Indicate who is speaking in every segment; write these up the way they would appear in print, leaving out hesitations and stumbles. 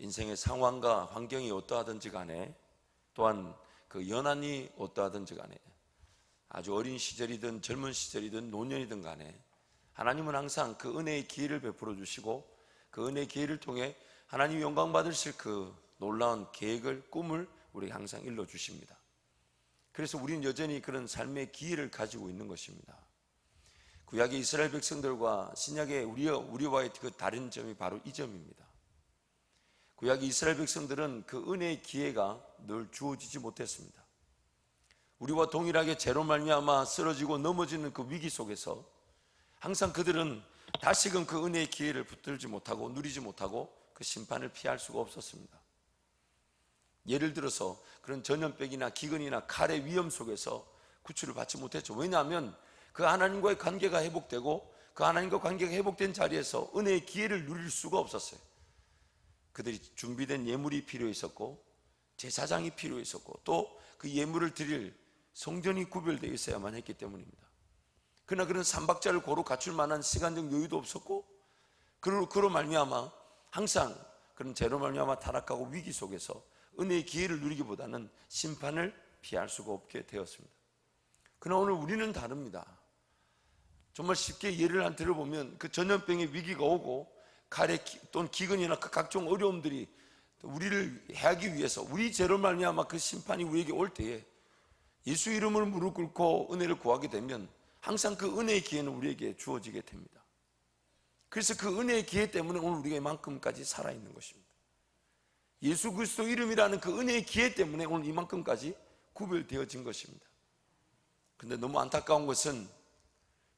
Speaker 1: 인생의 상황과 환경이 어떠하든지 간에, 또한 그 연한이 어떠하든지 간에, 아주 어린 시절이든 젊은 시절이든 노년이든 간에 하나님은 항상 그 은혜의 기회를 베풀어 주시고, 그 은혜의 기회를 통해 하나님이 영광 받으실 그 놀라운 계획을, 꿈을 우리에게 항상 일러 주십니다. 그래서 우리는 여전히 그런 삶의 기회를 가지고 있는 것입니다. 구약의 이스라엘 백성들과 신약의 우리와의 그 다른 점이 바로 이 점입니다. 구약의 이스라엘 백성들은 그 은혜의 기회가 늘 주어지지 못했습니다. 우리와 동일하게 죄로 말미암아 쓰러지고 넘어지는 그 위기 속에서 항상 그들은 다시금 그 은혜의 기회를 붙들지 못하고 누리지 못하고 그 심판을 피할 수가 없었습니다. 예를 들어서 그런 전염병이나 기근이나 칼의 위험 속에서 구출을 받지 못했죠. 왜냐하면 그 하나님과의 관계가 회복되고 그 하나님과 관계가 회복된 자리에서 은혜의 기회를 누릴 수가 없었어요. 그들이 준비된 예물이 필요했었고 제사장이 필요했었고 또 그 예물을 드릴 성전이 구별되어 있어야만 했기 때문입니다. 그러나 그런 삼박자를 고루 갖출 만한 시간적 여유도 없었고, 그로 말미암아 항상 그런 죄로 말미암아 타락하고 위기 속에서 은혜의 기회를 누리기보다는 심판을 피할 수가 없게 되었습니다. 그러나 오늘 우리는 다릅니다. 정말 쉽게 예를 들어보면 그 전염병의 위기가 오고 칼의 또는 기근이나 그 각종 어려움들이 우리를 해하기 위해서 우리 죄로 말미암아 그 심판이 우리에게 올 때에 예수 이름을 무릎 꿇고 은혜를 구하게 되면 항상 그 은혜의 기회는 우리에게 주어지게 됩니다. 그래서 그 은혜의 기회 때문에 오늘 우리가 이만큼까지 살아있는 것입니다. 예수 그리스도 이름이라는 그 은혜의 기회 때문에 오늘 이만큼까지 구별되어진 것입니다. 그런데 너무 안타까운 것은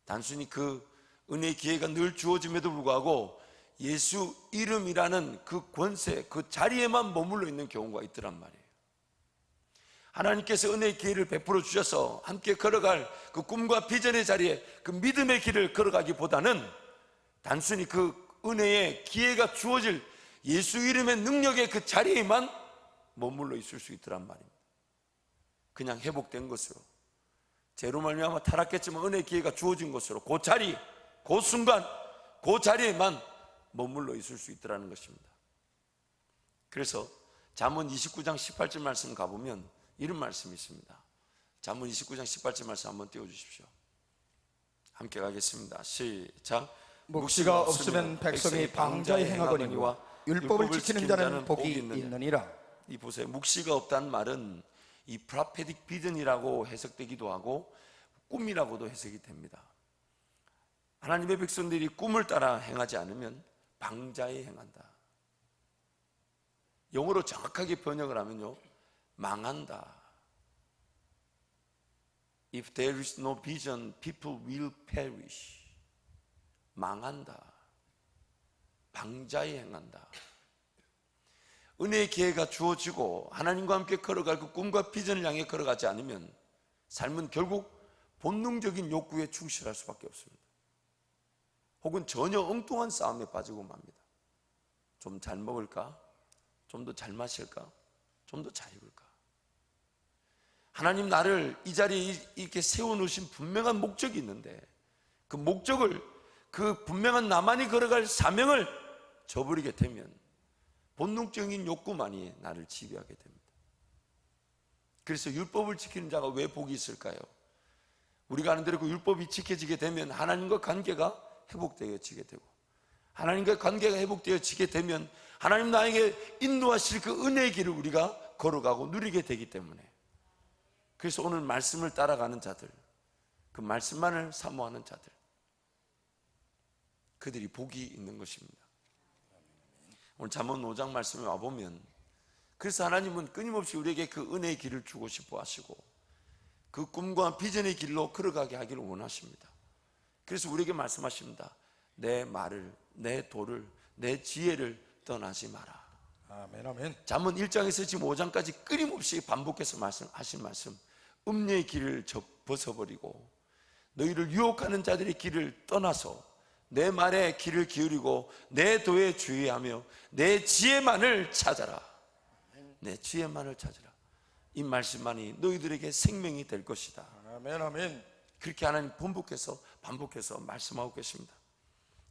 Speaker 1: 단순히 그 은혜의 기회가 늘 주어짐에도 불구하고 예수 이름이라는 그 권세, 그 자리에만 머물러 있는 경우가 있더란 말이에요. 하나님께서 은혜의 기회를 베풀어 주셔서 함께 걸어갈 그 꿈과 비전의 자리에 그 믿음의 길을 걸어가기보다는 단순히 그 은혜의 기회가 주어질 예수 이름의 능력의 그 자리에만 머물러 있을 수 있더란 말입니다. 그냥 회복된 것으로, 죄로 말미암아 타락했지만 은혜의 기회가 주어진 것으로 그 자리, 그 순간, 그 자리에만 머물러 있을 수 있더라는 것입니다. 그래서 잠언 29장 18절 말씀 가보면 이런 말씀이 있습니다. 잠언 29장 18절 말씀 한번 띄워주십시오. 함께 가겠습니다. 시작.
Speaker 2: 묵시가 없으면 백성이 방자히 행하거니와 율법을 지키는 자는 복이 있느니라.
Speaker 1: 이 보세요. 묵시가 없다는 말은 이 프로페틱 비전이라고 해석되기도 하고 꿈이라고도 해석이 됩니다. 하나님의 백성들이 꿈을 따라 행하지 않으면 방자히 행한다. 영어로 정확하게 번역을 하면요, 망한다. If there is no vision, people will perish. 망한다. 방자히 행한다. 은혜의 기회가 주어지고 하나님과 함께 걸어갈 그 꿈과 비전을 향해 걸어가지 않으면 삶은 결국 본능적인 욕구에 충실할 수밖에 없습니다. 혹은 전혀 엉뚱한 싸움에 빠지고 맙니다. 좀 잘 먹을까? 좀 더 잘 마실까? 좀 더 잘 입을까? 하나님 나를 이 자리에 이렇게 세워놓으신 분명한 목적이 있는데 그 목적을, 그 분명한 나만이 걸어갈 사명을 저버리게 되면 본능적인 욕구만이 나를 지배하게 됩니다. 그래서 율법을 지키는 자가 왜 복이 있을까요? 우리가 아는 대로 그 율법이 지켜지게 되면 하나님과 관계가 회복되어지게 되고, 하나님과 관계가 회복되어지게 되면 하나님 나에게 인도하실 그 은혜의 길을 우리가 걸어가고 누리게 되기 때문에, 그래서 오늘 말씀을 따라가는 자들, 그 말씀만을 사모하는 자들, 그들이 복이 있는 것입니다. 오늘 잠언 5장 말씀에 와보면, 그래서 하나님은 끊임없이 우리에게 그 은혜의 길을 주고 싶어 하시고 그 꿈과 비전의 길로 걸어가게 하기를 원하십니다. 그래서 우리에게 말씀하십니다. 내 말을, 내 도를, 내 지혜를 떠나지 마라.
Speaker 2: 아멘, 아멘.
Speaker 1: 잠언 1장에서 지금 5장까지 끊임없이 반복해서 하신 말씀, 음녀의 길을 벗어버리고 너희를 유혹하는 자들의 길을 떠나서 내 말에 귀를 기울이고 내 도에 주의하며 내 지혜만을 찾아라. 내 지혜만을 찾아라. 이 말씀만이 너희들에게 생명이 될 것이다.
Speaker 2: 아멘, 아멘.
Speaker 1: 그렇게 하나님 반복해서 말씀하고 계십니다.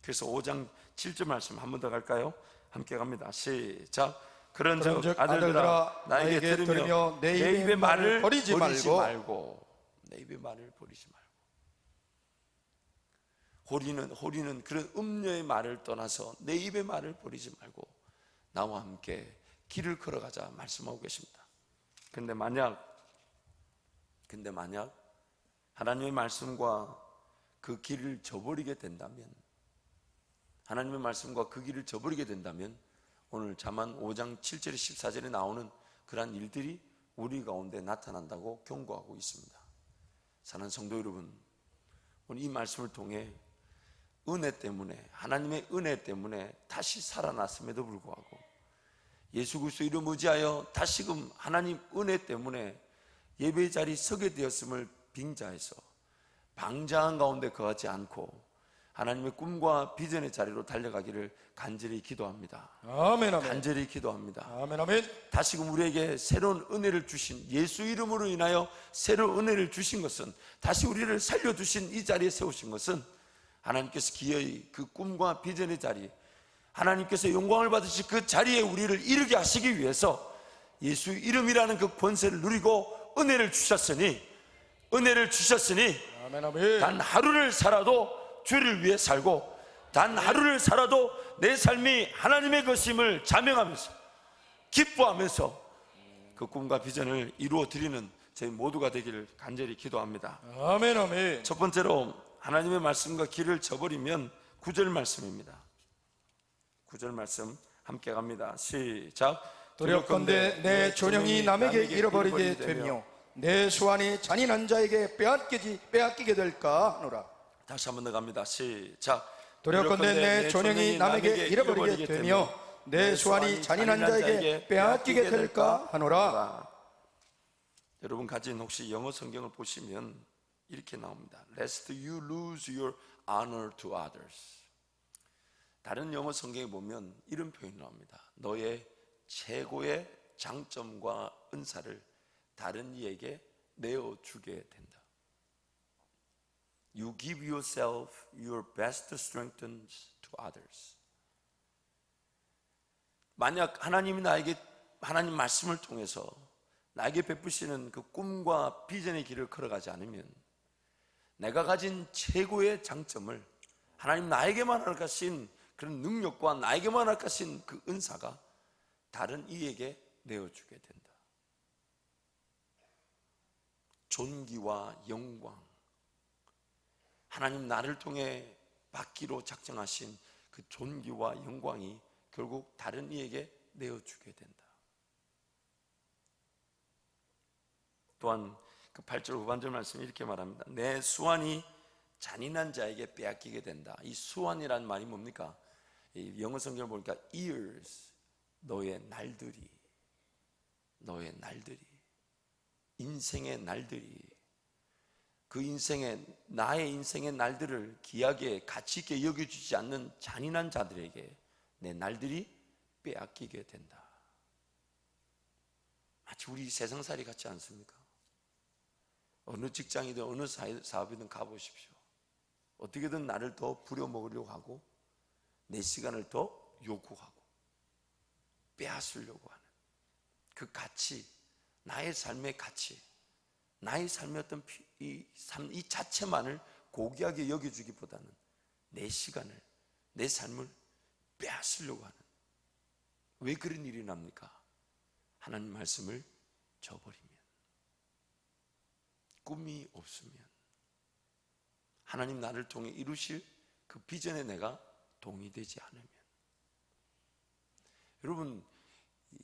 Speaker 1: 그래서 5장 7절 말씀 한 번 더 갈까요? 함께 갑니다. 시작. 그런즉
Speaker 2: 그런즉
Speaker 1: 아들들아 나에게 들으며 내 입의 말을
Speaker 2: 버리지
Speaker 1: 말고 내 입의 말을 버리지 말고. 호리는 그런 음녀의 말을 떠나서 내 입의 말을 버리지 말고 나와 함께 길을 걸어가자 말씀하고 계십니다. 근데 만약 하나님의 말씀과 그 길을 저버리게 된다면, 하나님의 말씀과 그 길을 저버리게 된다면 오늘 잠언 5장 7절에 14절에 나오는 그러한 일들이 우리 가운데 나타난다고 경고하고 있습니다. 사랑하는 성도 여러분, 오늘 이 말씀을 통해 은혜 때문에, 하나님의 은혜 때문에 다시 살아났음에도 불구하고 예수 그리스도 이름 의지하여 다시금 하나님 은혜 때문에 예배 자리 서게 되었음을 빙자해서 방자한 가운데 거하지 않고 하나님의 꿈과 비전의 자리로 달려가기를 간절히 기도합니다.
Speaker 2: 아멘, 아멘.
Speaker 1: 간절히 기도합니다.
Speaker 2: 아멘, 아멘.
Speaker 1: 다시금 우리에게 새로운 은혜를 주신, 예수 이름으로 인하여 새로운 은혜를 주신 것은, 다시 우리를 살려주신 이 자리에 세우신 것은 하나님께서 기어이 그 꿈과 비전의 자리, 하나님께서 영광을 받으실 그 자리에 우리를 이르게 하시기 위해서 예수 이름이라는 그 권세를 누리고 은혜를 주셨으니
Speaker 2: 아멘, 아멘.
Speaker 1: 단 하루를 살아도 주를 위해 살고, 단 하루를 살아도 내 삶이 하나님의 것임을 자명하면서 기뻐하면서 그 꿈과 비전을 이루어 드리는 저희 모두가 되기를 간절히 기도합니다.
Speaker 2: 아멘, 아멘.
Speaker 1: 첫 번째로 하나님의 말씀과 길을 저버리면 9절 말씀입니다. 9절 말씀 함께 갑니다. 시작.
Speaker 2: 두렵건대 내 존영이 남에게 잃어버리게 되며 내 수완이 잔인한 자에게 빼앗기게 될까 하노라.
Speaker 1: 다시 한 번 더 갑니다. 시작.
Speaker 2: 두렵건대 내 존영이 남에게 잃어버리게 되며 내 수완이 잔인한 자에게 빼앗기게 될까 하노라.
Speaker 1: 여러분 가진 혹시 영어 성경을 보시면 이렇게 나옵니다. Lest you lose your honor to others. 다른 영어 성경에 보면 이런 표현이 나옵니다. 너의 최고의 장점과 은사를 다른 이에게 내어주게 된다. You give yourself your best strengths to others. 만약 하나님이 나에게, 하나님 말씀을 통해서 나에게 베푸시는 그 꿈과 비전의 길을 걸어가지 않으면 내가 가진 최고의 장점을, 하나님 나에게만 허락하신 그런 능력과 나에게만 허락하신 그 은사가 다른 이에게 내어주게 된다. 존귀와 영광, 하나님 나를 통해 받기로 작정하신 그 존귀와 영광이 결국 다른 이에게 내어주게 된다. 또한 그 8절 후반절 말씀이 이렇게 말합니다. 내 수완이 잔인한 자에게 빼앗기게 된다. 이 수완이라는 말이 뭡니까? 이 영어 성경을 보니까 years, 너의 날들이, 인생의 날들이, 그 인생의, 나의 인생의 날들을 귀하게 가치 있게 여겨주지 않는 잔인한 자들에게 내 날들이 빼앗기게 된다. 마치 우리 세상살이 같지 않습니까? 어느 직장이든 어느 사업이든 가보십시오. 어떻게든 나를 더 부려먹으려고 하고 내 시간을 더 요구하고 빼앗으려고 하는 그 가치, 나의 삶의 가치, 나의 삶의 어떤 이 자체만을 고귀하게 여겨주기보다는 내 시간을, 내 삶을 빼앗으려고 하는, 왜 그런 일이 납니까? 하나님 말씀을 저버리면, 꿈이 없으면, 하나님 나를 통해 이루실 그 비전에 내가 동의되지 않으면. 여러분,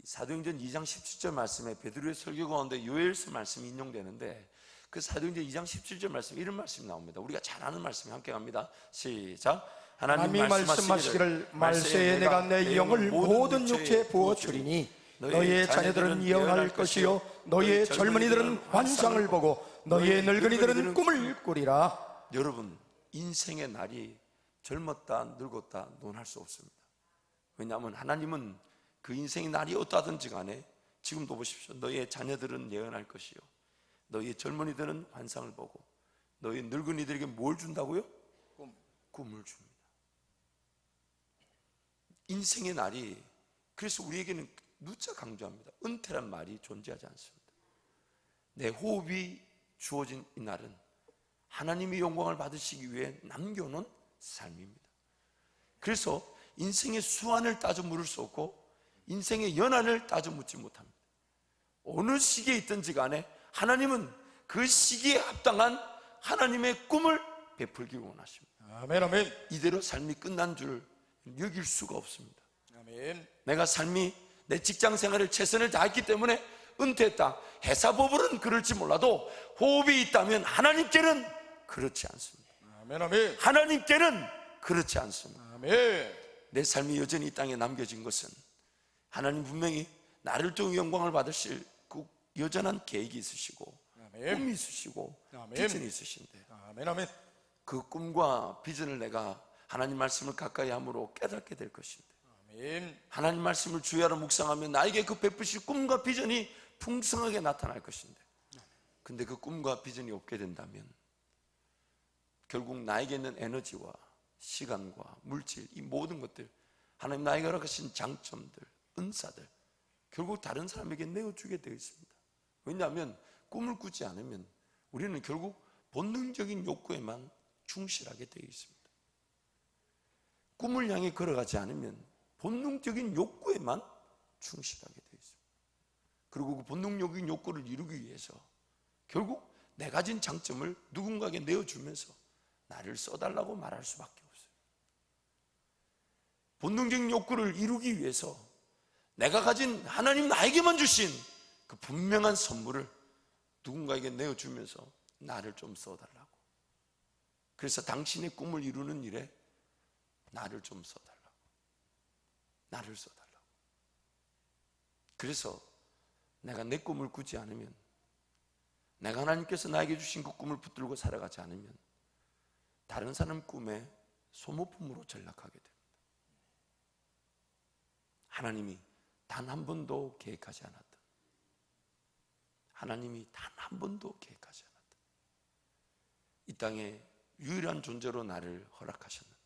Speaker 1: 사도행전 2장 17절 말씀에 베드로의 설교 가운데 요엘서 말씀이 인용되는데, 그 사도행전 2장 17절 말씀, 이런 말씀이 나옵니다. 우리가 잘 아는 말씀이 함께 갑니다. 시작.
Speaker 2: 하나님이 말씀하시기를 말세에 내가 내 영을 모든 육체에 부어주리니 너희의 자녀들은 예언할 것이요 너희의 젊은이들은 환상을 보고 너희의 늙은이들은 꿈을 꾸리라.
Speaker 1: 여러분, 인생의 날이 젊었다 늙었다 논할 수 없습니다. 왜냐하면 하나님은 그 인생의 날이 어떠하든지 간에 지금도 보십시오. 너희의 자녀들은 예언할 것이요 너희의 젊은이들은 환상을 보고 너희 늙은이들에게 뭘 준다고요? 꿈을 줍니다. 인생의 날이, 그래서 우리에게는 누차 강조합니다. 은퇴란 말이 존재하지 않습니다. 내 호흡이 주어진 이 날은 하나님의 영광을 받으시기 위해 남겨놓은 삶입니다. 그래서 인생의 수완을 따져 물을 수 없고 인생의 연한을 따져 묻지 못합니다. 어느 시기에 있든지 간에 하나님은 그 시기에 합당한 하나님의 꿈을 베풀기를 원하십니다.
Speaker 2: 아멘, 아멘.
Speaker 1: 이대로 삶이 끝난 줄 여길 수가 없습니다.
Speaker 2: 아멘.
Speaker 1: 내가 삶이 내 직장 생활을 최선을 다했기 때문에 은퇴했다, 회사법으로는 그럴지 몰라도 호흡이 있다면 하나님께는 그렇지 않습니다.
Speaker 2: 아멘, 아멘.
Speaker 1: 하나님께는 그렇지 않습니다.
Speaker 2: 아멘.
Speaker 1: 내 삶이 여전히 이 땅에 남겨진 것은 하나님 분명히 나를 통해 영광을 받으실 그 여전한 계획이 있으시고
Speaker 2: 아멘.
Speaker 1: 꿈이 있으시고
Speaker 2: 아멘.
Speaker 1: 비전이 있으신데,
Speaker 2: 아멘, 아멘.
Speaker 1: 그 꿈과 비전을 내가 하나님 말씀을 가까이 함으로 깨닫게 될 것인데,
Speaker 2: 아멘.
Speaker 1: 하나님 말씀을 주야로 묵상하면 나에게 그 베푸실 꿈과 비전이 풍성하게 나타날 것인데, 근데 그 꿈과 비전이 없게 된다면 결국 나에게 있는 에너지와 시간과 물질, 이 모든 것들, 하나님 나에게 허락하신 장점들, 은사들, 결국 다른 사람에게 내어주게 되어 있습니다. 왜냐하면 꿈을 꾸지 않으면 우리는 결국 본능적인 욕구에만 충실하게 되어 있습니다. 꿈을 향해 걸어가지 않으면 본능적인 욕구에만 충실하게 되어 있습니다. 그리고 그 본능적인 욕구를 이루기 위해서 결국 내 가진 장점을 누군가에게 내어주면서 나를 써달라고 말할 수밖에 없어요. 본능적인 욕구를 이루기 위해서 내가 가진 하나님 나에게만 주신 그 분명한 선물을 누군가에게 내어주면서 나를 좀 써달라고. 그래서 당신의 꿈을 이루는 일에 나를 좀 써달라고. 나를 써달라고. 그래서 내가 내 꿈을 꾸지 않으면, 내가 하나님께서 나에게 주신 그 꿈을 붙들고 살아가지 않으면 다른 사람 꿈에 소모품으로 전락하게 됩니다. 하나님이 단 한 번도 계획하지 않았던, 하나님이 단 한 번도 계획하지 않았던 이 땅에 유일한 존재로 나를 허락하셨는데,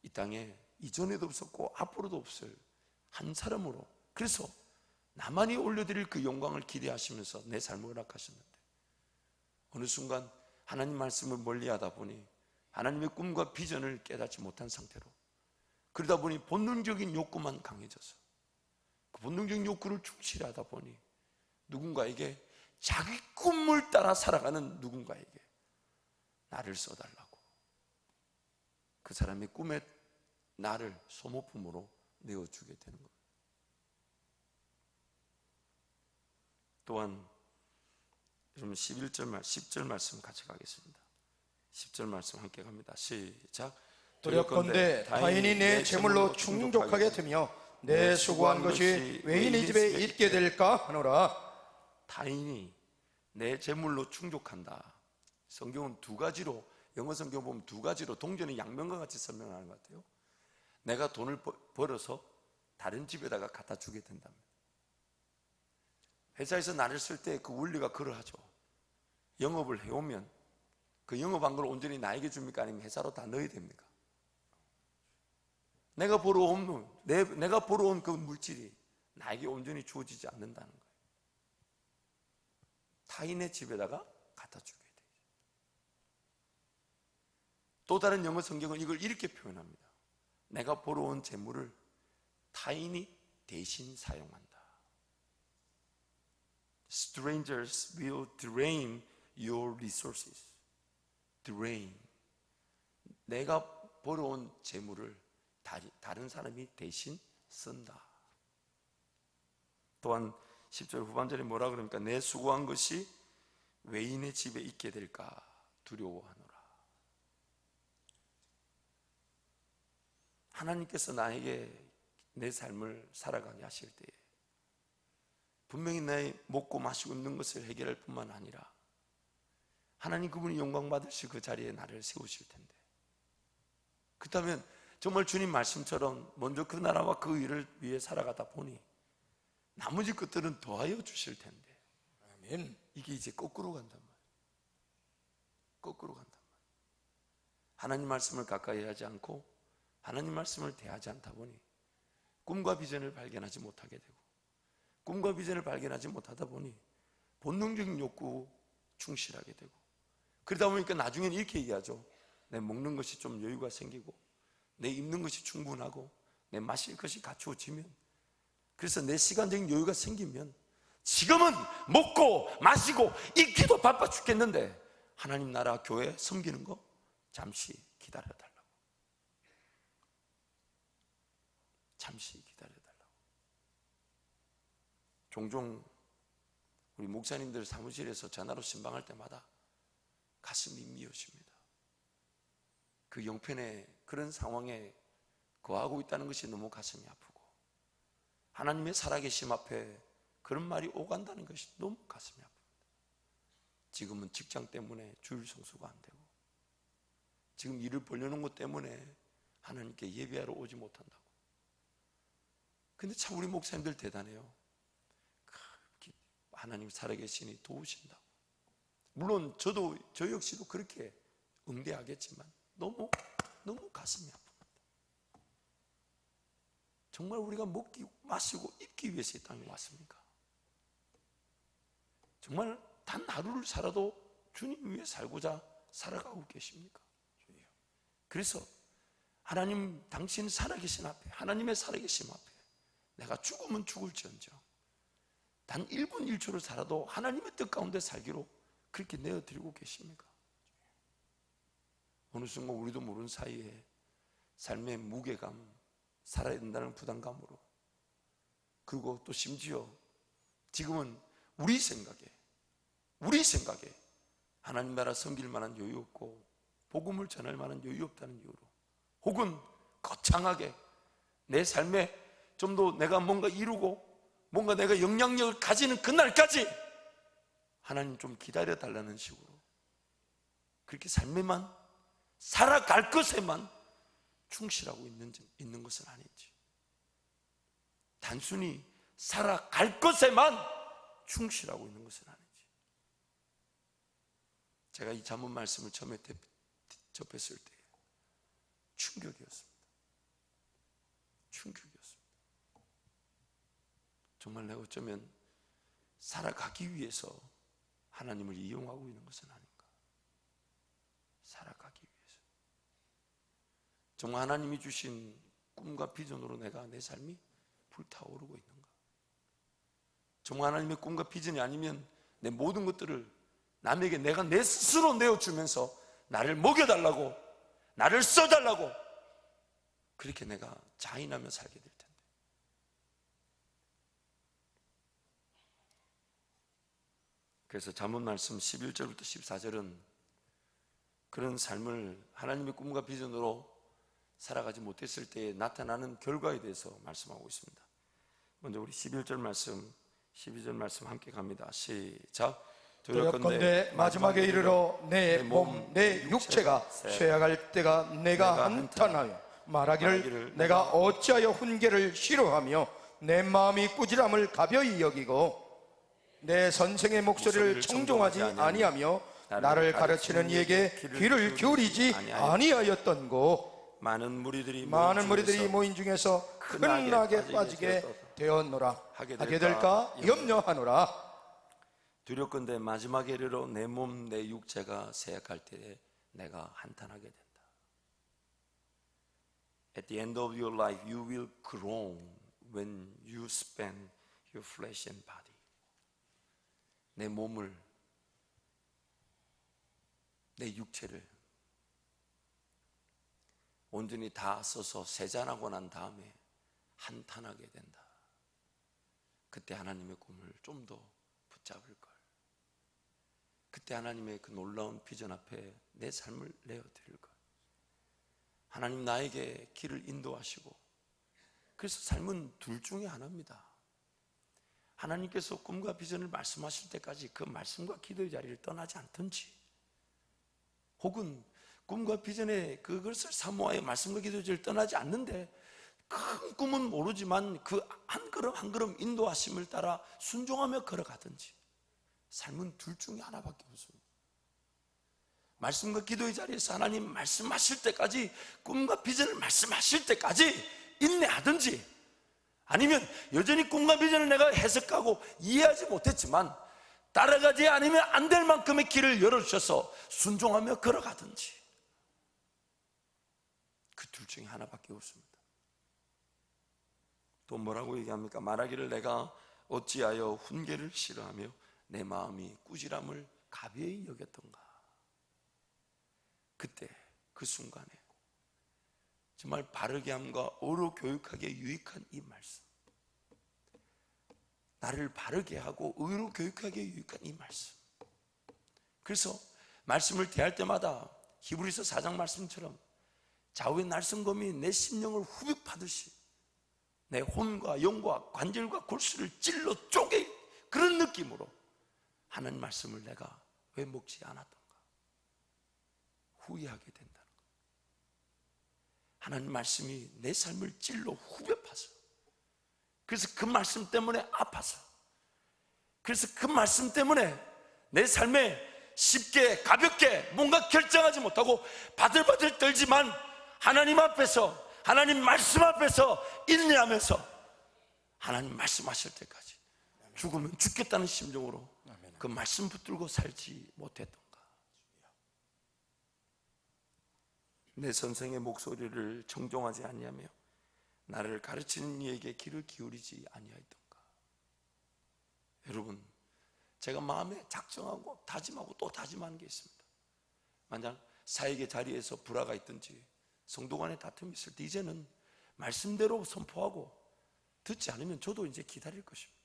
Speaker 1: 이 땅에 이전에도 없었고 앞으로도 없을 한 사람으로, 그래서 나만이 올려드릴 그 영광을 기대하시면서 내 삶을 허락하셨는데, 어느 순간 하나님 말씀을 멀리하다 보니 하나님의 꿈과 비전을 깨닫지 못한 상태로, 그러다 보니 본능적인 욕구만 강해져서 그 본능적인 욕구를 충실히 하다 보니 누군가에게, 자기 꿈을 따라 살아가는 누군가에게 나를 써달라고, 그 사람의 꿈에 나를 소모품으로 내어주게 되는 겁니다. 또한 여러분 10절 말씀 같이 가겠습니다. 10절 말씀 함께 갑니다. 시작.
Speaker 2: 두렵건대 타인이 내 재물로 충족하게 되며 내 수고한 것이 외인의 집에 있게 될까 하노라.
Speaker 1: 타인이 내 재물로 충족한다. 성경은 두 가지로, 영어 성경 보면 두 가지로 동전의 양면과 같이 설명하는 것 같아요. 내가 돈을 벌어서 다른 집에다가 갖다 주게 된다면, 회사에서 나를 쓸 때 그 원리가 그러하죠. 영업을 해오면 그 영업한 걸 온전히 나에게 줍니까? 아니면 회사로 다 넣어야 됩니까? 내가 벌어온 그 물질이 나에게 온전히 주어지지 않는다는 거예요. 타인의 집에다가 갖다 주게 돼요. 또 다른 영어 성경은 이걸 이렇게 표현합니다. 내가 벌어온 재물을 타인이 대신 사용한다. Strangers will drain your resources. drain. 내가 벌어온 재물을 다른 사람이 대신 쓴다. 또한 10절 후반절에 뭐라 그러니까, 내 수고한 것이 외인의 집에 있게 될까 두려워하노라. 하나님께서 나에게 내 삶을 살아가게 하실 때에 분명히 내 먹고 마시고 입는 것을 해결할 뿐만 아니라 하나님 그분이 영광 받으실 그 자리에 나를 세우실 텐데, 그렇다면 정말 주님 말씀처럼 먼저 그 나라와 그 일을 위해 살아가다 보니 나머지 것들은 더하여 주실 텐데,
Speaker 2: 아멘.
Speaker 1: 이게 이제 거꾸로 간단 말이에요. 거꾸로 간단 말이에요. 하나님 말씀을 가까이 하지 않고 하나님 말씀을 대하지 않다 보니 꿈과 비전을 발견하지 못하게 되고, 꿈과 비전을 발견하지 못하다 보니 본능적인 욕구 충실하게 되고, 그러다 보니까 나중에는 이렇게 얘기하죠. 내 먹는 것이 좀 여유가 생기고, 내 입는 것이 충분하고, 내 마실 것이 갖추어지면, 그래서 내 시간적인 여유가 생기면 지금은 먹고 마시고 입기도 바빠 죽겠는데 하나님 나라 교회 섬기는 거 잠시 기다려달라고, 잠시 기다려달라고. 종종 우리 목사님들 사무실에서 전화로 신방할 때마다 가슴이 미어집니다. 그 영편의 그런 상황에 거하고 있다는 것이 너무 가슴이 아프고, 하나님의 살아계심 앞에 그런 말이 오간다는 것이 너무 가슴이 아픕니다. 지금은 직장 때문에 주일 성수가 안 되고, 지금 일을 벌려놓은 것 때문에 하나님께 예배하러 오지 못한다고. 근데 참 우리 목사님들 대단해요. 하나님 살아계시니 도우신다고. 물론 저 역시도 그렇게 응대하겠지만 너무 가슴이 아픕니다. 정말 우리가 먹기, 마시고 입기 위해서 이 땅에 왔습니까? 정말 단 하루를 살아도 주님 위해 살고자 살아가고 계십니까? 그래서 하나님, 당신 살아계신 앞에, 하나님의 살아계심 앞에 내가 죽으면 죽을지언정 단 1분 1초를 살아도 하나님의 뜻 가운데 살기로 그렇게 내어드리고 계십니까? 어느 순간 우리도 모르는 사이에 삶의 무게감, 살아야 된다는 부담감으로, 그리고 또 심지어 지금은 우리 생각에 하나님 나라 섬길 만한 여유 없고 복음을 전할 만한 여유 없다는 이유로, 혹은 거창하게 내 삶에 좀 더 내가 뭔가 이루고 뭔가 내가 영향력을 가지는 그날까지 하나님 좀 기다려달라는 식으로 그렇게 삶에만, 살아갈 것에만 충실하고 있는 것은 아닌지, 단순히 살아갈 것에만 충실하고 있는 것은 아닌지. 제가 이 잠언 말씀을 처음에 접했을 때 충격이었습니다. 정말 내가 어쩌면 살아가기 위해서 하나님을 이용하고 있는 것은 아닌가. 살아가기 위해서 정말 하나님이 주신 꿈과 비전으로 내가 내 삶이 불타오르고 있는가. 정말 하나님의 꿈과 비전이 아니면 내 모든 것들을 남에게 내가 내 스스로 내어주면서 나를 먹여달라고, 나를 써달라고 그렇게 내가 자인하며 살게 될 텐데. 그래서 잠언 말씀 11절부터 14절은 그런 삶을 하나님의 꿈과 비전으로 살아가지 못했을 때에 나타나는 결과에 대해서 말씀하고 있습니다. 먼저 우리 11절 말씀, 12절 말씀 함께 갑니다. 시작.
Speaker 2: 두렵건대 마지막에 이르러 내 몸, 내 육체가 쇠약할 때가 내가 한탄하여 말하기를 내가 어찌하여 훈계를 싫어하며 내 마음이 꾸지람을 가벼이 여기고 내 선생의 목소리를 청종하지 아니하며 나를 가르치는 이에게 귀를 기울이지 아니하였던고. 많은 무리들이 모인 중에서 큰 낙에 빠지게 되었노라. 하게 될까 염려하노라.
Speaker 1: 두렵건대 마지막에 이르러 내 몸, 내 육체가 쇠약할 때에 내가 한탄하게 된다. At the end of your life, you will groan when you spend your flesh and body. 내 몸을, 내 육체를 온전히 다 써서 세잔하고 난 다음에 한탄하게 된다. 그때 하나님의 꿈을 좀 더 붙잡을 걸. 그때 하나님의 그 놀라운 비전 앞에 내 삶을 내어드릴 걸. 하나님 나에게 길을 인도하시고, 그래서 삶은 둘 중에 하나입니다. 하나님께서 꿈과 비전을 말씀하실 때까지 그 말씀과 기도의 자리를 떠나지 않든지, 혹은 꿈과 비전의 그것을 사모하여 말씀과 기도의 자리를 떠나지 않는데 큰 꿈은 모르지만 그 한 걸음 한 걸음 인도하심을 따라 순종하며 걸어가든지, 삶은 둘 중에 하나밖에 없습니다. 말씀과 기도의 자리에서 하나님 말씀하실 때까지, 꿈과 비전을 말씀하실 때까지 인내하든지, 아니면 여전히 꿈과 비전을 내가 해석하고 이해하지 못했지만 따라가지 않으면 안 될 만큼의 길을 열어주셔서 순종하며 걸어가든지, 그 둘 중에 하나밖에 없습니다. 또 뭐라고 얘기합니까? 말하기를 내가 어찌하여 훈계를 싫어하며 내 마음이 꾸지람을 가벼이 여겼던가. 그때 그 순간에 정말 바르게 함과 어로 교육하기에 유익한 이 말씀, 나를 바르게 하고 의로 교육하기에 유익한 이 말씀. 그래서 말씀을 대할 때마다 히브리서 4장 말씀처럼 좌우의 날성검이 내 심령을 후벼 파듯이 내 혼과 영과 관절과 골수를 찔러 쪼개, 그런 느낌으로 하나님 말씀을 내가 왜 먹지 않았던가 후회하게 된다는 것. 하나님 말씀이 내 삶을 찔러 후벼 파서, 그래서 그 말씀 때문에 아파서, 그래서 그 말씀 때문에 내 삶에 쉽게 가볍게 뭔가 결정하지 못하고 바들바들 떨지만 하나님 앞에서, 하나님 말씀 앞에서 인내하면서 하나님 말씀하실 때까지 죽으면 죽겠다는 심정으로 그 말씀 붙들고 살지 못했던가. 내 선생의 목소리를 청종하지 아니하며 나를 가르치는 이에게 귀를 기울이지 아니하였던가. 여러분, 제가 마음에 작정하고 다짐하고 또 다짐하는 게 있습니다. 만약 사역의 자리에서 불화가 있든지 성도 간에 다툼이 있을 때 이제는 말씀대로 선포하고 듣지 않으면 저도 이제 기다릴 것입니다.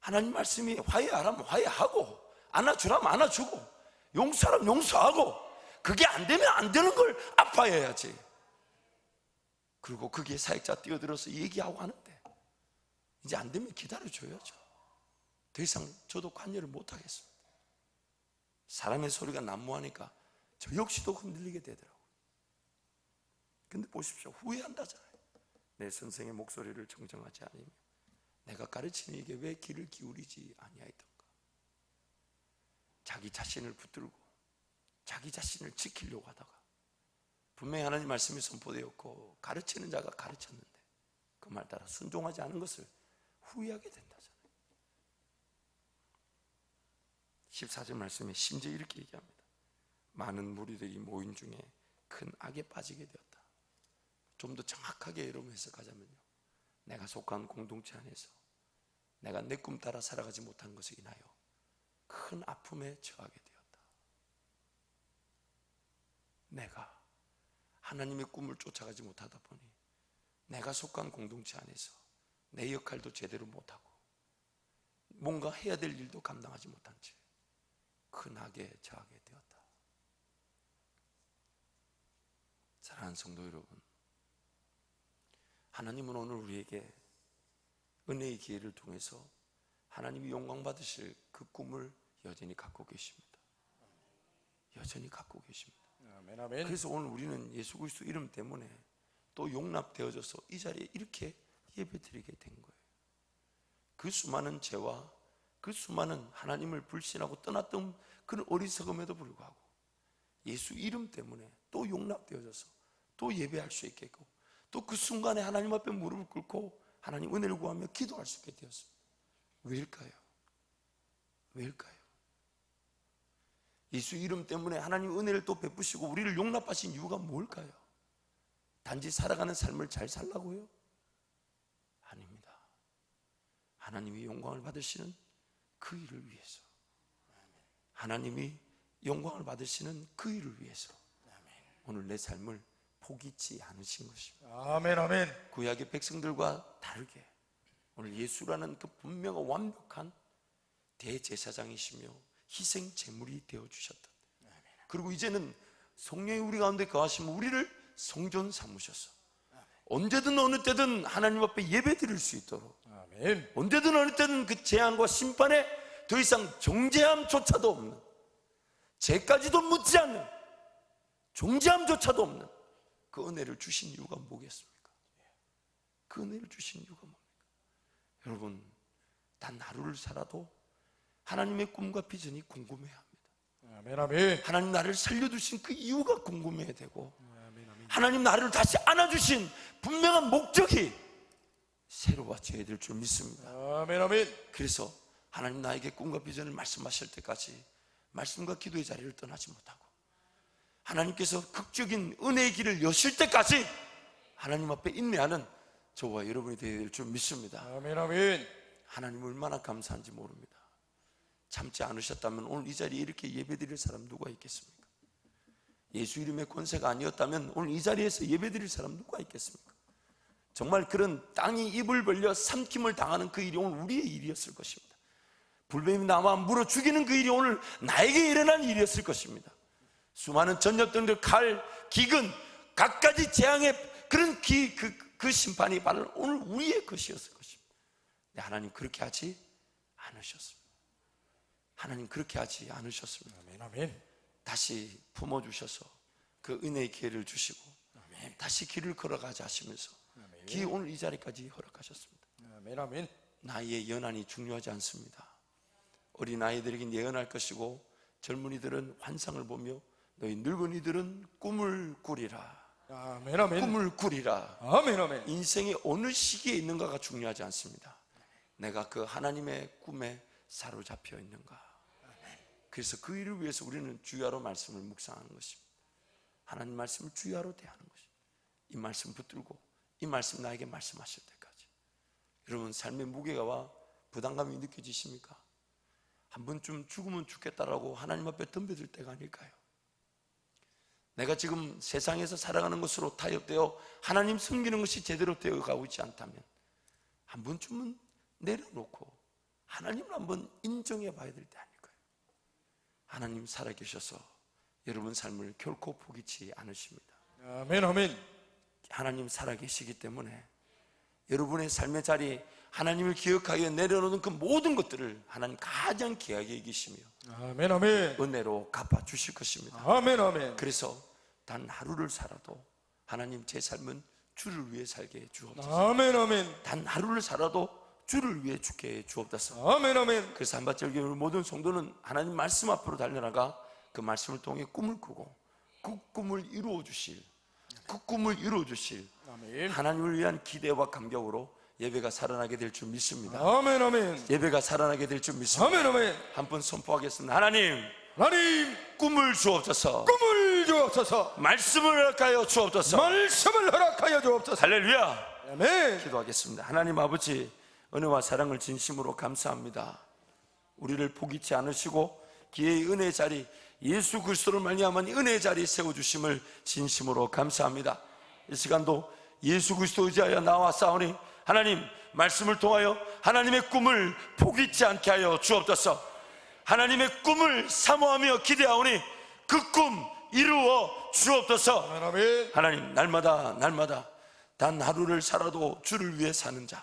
Speaker 1: 하나님 말씀이 화해하라면 화해하고 안아주라면 안아주고 용서하라면 용서하고, 그게 안 되면 안 되는 걸 아파해야지. 그리고 그게 사역자 뛰어들어서 얘기하고 하는데 이제 안 되면 기다려줘야죠. 더 이상 저도 관여를 못하겠습니다. 사람의 소리가 난무하니까 저 역시도 흔들리게 되더라고요. 근데 보십시오, 후회한다잖아요. 내 선생의 목소리를 정정하지 않으며 내가 가르치는 이게 왜 귀를 기울이지 아니하였던가. 자기 자신을 붙들고 자기 자신을 지키려고 하다가 분명히 하나님 말씀이 선포되었고 가르치는 자가 가르쳤는데 그 말 따라 순종하지 않은 것을 후회하게 된다잖아요. 14절 말씀에 심지어 이렇게 얘기합니다. 많은 무리들이 모인 중에 큰 악에 빠지게 되었다. 좀 더 정확하게 여러분 해석하자면요, 내가 속한 공동체 안에서 내가 내 꿈 따라 살아가지 못한 것을 인하여 큰 아픔에 처하게 되었다. 내가 하나님의 꿈을 쫓아가지 못하다 보니 내가 속한 공동체 안에서 내 역할도 제대로 못하고 뭔가 해야 될 일도 감당하지 못한 채 큰 악에 처하게 되었다. 사랑하는 성도 여러분, 하나님은 오늘 우리에게 은혜의 기회를 통해서 하나님이 영광 받으실 그 꿈을 여전히 갖고 계십니다. 여전히 갖고 계십니다.
Speaker 2: 아멘, 아멘.
Speaker 1: 그래서 오늘 우리는 예수 그리스도 이름 때문에 또 용납되어져서 이 자리에 이렇게 예배드리게 된 거예요. 그 수많은 죄와 그 수많은 하나님을 불신하고 떠났던 그런 어리석음에도 불구하고 예수 이름 때문에 또 용납되어져서 또 예배할 수 있겠고, 또 그 순간에 하나님 앞에 무릎을 꿇고 하나님 은혜를 구하며 기도할 수 있게 되었습니다. 왜일까요? 왜일까요? 예수 이름 때문에 하나님 은혜를 또 베푸시고 우리를 용납하신 이유가 뭘까요? 단지 살아가는 삶을 잘 살라고요? 아닙니다. 하나님이 영광을 받으시는 그 일을 위해서, 하나님이 영광을 받으시는 그 일을 위해서 오늘 내 삶을 포기치 않으신 것입니다.
Speaker 2: 아멘, 아멘.
Speaker 1: 구약의 백성들과 다르게 오늘 예수라는 그 분명한 완벽한 대제사장이시며 희생 제물이 되어주셨다. 그리고 이제는 성령이 우리 가운데 거하시면 우리를 성전 삼으셔서 언제든 어느 때든 하나님 앞에 예배 드릴 수 있도록,
Speaker 2: 아멘.
Speaker 1: 언제든 어느 때든 그 재앙과 심판에 더 이상 정죄함조차도 없는, 죄까지도 묻지 않는 정죄함조차도 없는 그 은혜를 주신 이유가 뭐겠습니까? 그 은혜를 주신 이유가 뭡니까? 여러분, 단 하루를 살아도 하나님의 꿈과 비전이 궁금해합니다.
Speaker 2: 아멘, 아멘.
Speaker 1: 하나님 나를 살려두신 그 이유가 궁금해야 되고, 하나님 나를 다시 안아주신 분명한 목적이 새로워져야 될 줄 믿습니다.
Speaker 2: 아멘, 아멘.
Speaker 1: 그래서 하나님 나에게 꿈과 비전을 말씀하실 때까지 말씀과 기도의 자리를 떠나지 못하고, 하나님께서 극적인 은혜의 길을 여실 때까지 하나님 앞에 인내하는 저와 여러분이 되어야 될 줄 믿습니다.
Speaker 2: 아멘, 아멘.
Speaker 1: 하나님 얼마나 감사한지 모릅니다. 참지 않으셨다면 오늘 이 자리에 이렇게 예배드릴 사람 누가 있겠습니까? 예수 이름의 권세가 아니었다면 오늘 이 자리에서 예배드릴 사람 누가 있겠습니까? 정말 그런 땅이 입을 벌려 삼킴을 당하는 그 일이 오늘 우리의 일이었을 것입니다. 불뱀이 나와 물어 죽이는 그 일이 오늘 나에게 일어난 일이었을 것입니다. 수많은 전염병들, 칼, 기근, 갖가지 재앙의 그런 그 심판이 바로 오늘 우리의 것이었을 것입니다. 근데 하나님 그렇게 하지 않으셨습니다. 하나님 그렇게 하지 않으셨습니다.
Speaker 2: 아멘, 아멘.
Speaker 1: 다시 품어주셔서 그 은혜의 기회를 주시고, 다시 길을 걸어가자 하시면서 기 오늘 이 자리까지 허락하셨습니다.
Speaker 2: 아멘, 아멘.
Speaker 1: 나이의 연한이 중요하지 않습니다. 어린아이들에겐 예언할 것이고, 젊은이들은 환상을 보며, 너희 늙은이들은 꿈을 꾸리라.
Speaker 2: 아멘, 아멘.
Speaker 1: 꿈을 꾸리라.
Speaker 2: 아멘, 아멘.
Speaker 1: 인생의 어느 시기에 있는가가 중요하지 않습니다. 내가 그 하나님의 꿈에 사로잡혀 있는가. 그래서 그 일을 위해서 우리는 주야로 말씀을 묵상하는 것입니다. 하나님 말씀을 주야로 대하는 것입니다. 이 말씀 붙들고 이 말씀 나에게 말씀하실 때까지. 여러분, 삶의 무게가 부담감이 느껴지십니까? 한 번쯤 죽으면 죽겠다라고 하나님 앞에 덤벼들 때가 아닐까요? 내가 지금 세상에서 살아가는 것으로 타협되어 하나님 섬기는 것이 제대로 되어가고 있지 않다면 한 번쯤은 내려놓고 하나님을 한번 인정해 봐야 될 때 아닐까요? 하나님 살아계셔서 여러분 삶을 결코 포기치 않으십니다.
Speaker 2: 아멘, 아멘.
Speaker 1: 하나님 살아계시기 때문에 여러분의 삶의 자리, 하나님을 기억하여 내려놓는 그 모든 것들을 하나님 가장 귀하게 여기시며
Speaker 2: 아멘, 아멘.
Speaker 1: 은혜로 갚아주실 것입니다.
Speaker 2: 아멘, 아멘.
Speaker 1: 그래서 단 하루를 살아도 하나님 제 삶은 주를 위해 살게 해 주옵소서.
Speaker 2: 아멘, 아멘.
Speaker 1: 단 하루를 살아도 주를 위해 죽게 해 주옵소서.
Speaker 2: 아멘, 아멘.
Speaker 1: 그래서 한밭절교회 모든 성도는 하나님 말씀 앞으로 달려나가 그 말씀을 통해 꿈을 꾸고 그 꿈을 이루어 주실, 그 꿈을 이루어 주실
Speaker 2: 아멘.
Speaker 1: 하나님을 위한 기대와 감격으로 예배가 살아나게 될 줄 믿습니다.
Speaker 2: 아멘, 아멘.
Speaker 1: 예배가 살아나게 될 줄 믿습니다.
Speaker 2: 아멘, 아멘.
Speaker 1: 한 번 선포하겠습니다. 하나님,
Speaker 2: 하나님,
Speaker 1: 꿈을 주옵소서.
Speaker 2: 꿈을 주옵소서.
Speaker 1: 말씀을 허락하여 주옵소서.
Speaker 2: 말씀을 허락하여 주옵소서.
Speaker 1: 할렐루야.
Speaker 2: 아멘.
Speaker 1: 기도하겠습니다. 하나님 아버지, 은혜와 사랑을 진심으로 감사합니다. 우리를 포기치 않으시고 기회의 은혜의 자리, 예수 그리스도를 말미암은 은혜의 자리에 세워주심을 진심으로 감사합니다. 이 시간도 예수 그리스도 의지하여 나와 싸우니 하나님 말씀을 통하여 하나님의 꿈을 포기치 않게 하여 주옵소서. 하나님의 꿈을 사모하며 기대하오니 그 꿈 이루어 주옵소서.
Speaker 2: 아멘.
Speaker 1: 하나님, 날마다 단 하루를 살아도 주를 위해 사는 자,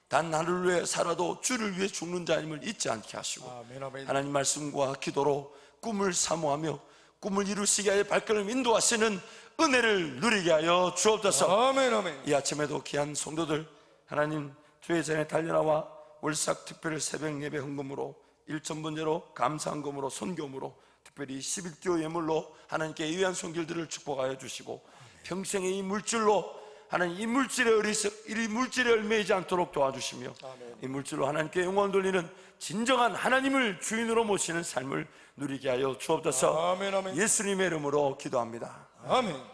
Speaker 1: 단 하루를 위해 살아도 주를 위해 죽는 자임을 잊지 않게 하시고,
Speaker 2: 아멘, 아멘.
Speaker 1: 하나님 말씀과 기도로 꿈을 사모하며 꿈을 이루시게 하여 발걸음 인도하시는 은혜를 누리게 하여 주옵소서.
Speaker 2: 아멘, 아멘.
Speaker 1: 이 아침에도 귀한 성도들 하나님 주의 전에 달려나와 월삭 특별 새벽 예배 헌금으로, 일천번제로, 감사헌금으로, 선교물로, 특별히 11조 예물로 하나님께 위한 손길들을 축복하여 주시고, 평생의 이 물질로 하나님 이 물질에 얽매이지 않도록 도와주시며, 이 물질로 하나님께 영광 돌리는 진정한 하나님을 주인으로 모시는 삶을 누리게 하여 주옵소서.
Speaker 2: 아멘, 아멘.
Speaker 1: 예수님의 이름으로 기도합니다.
Speaker 2: 아멘.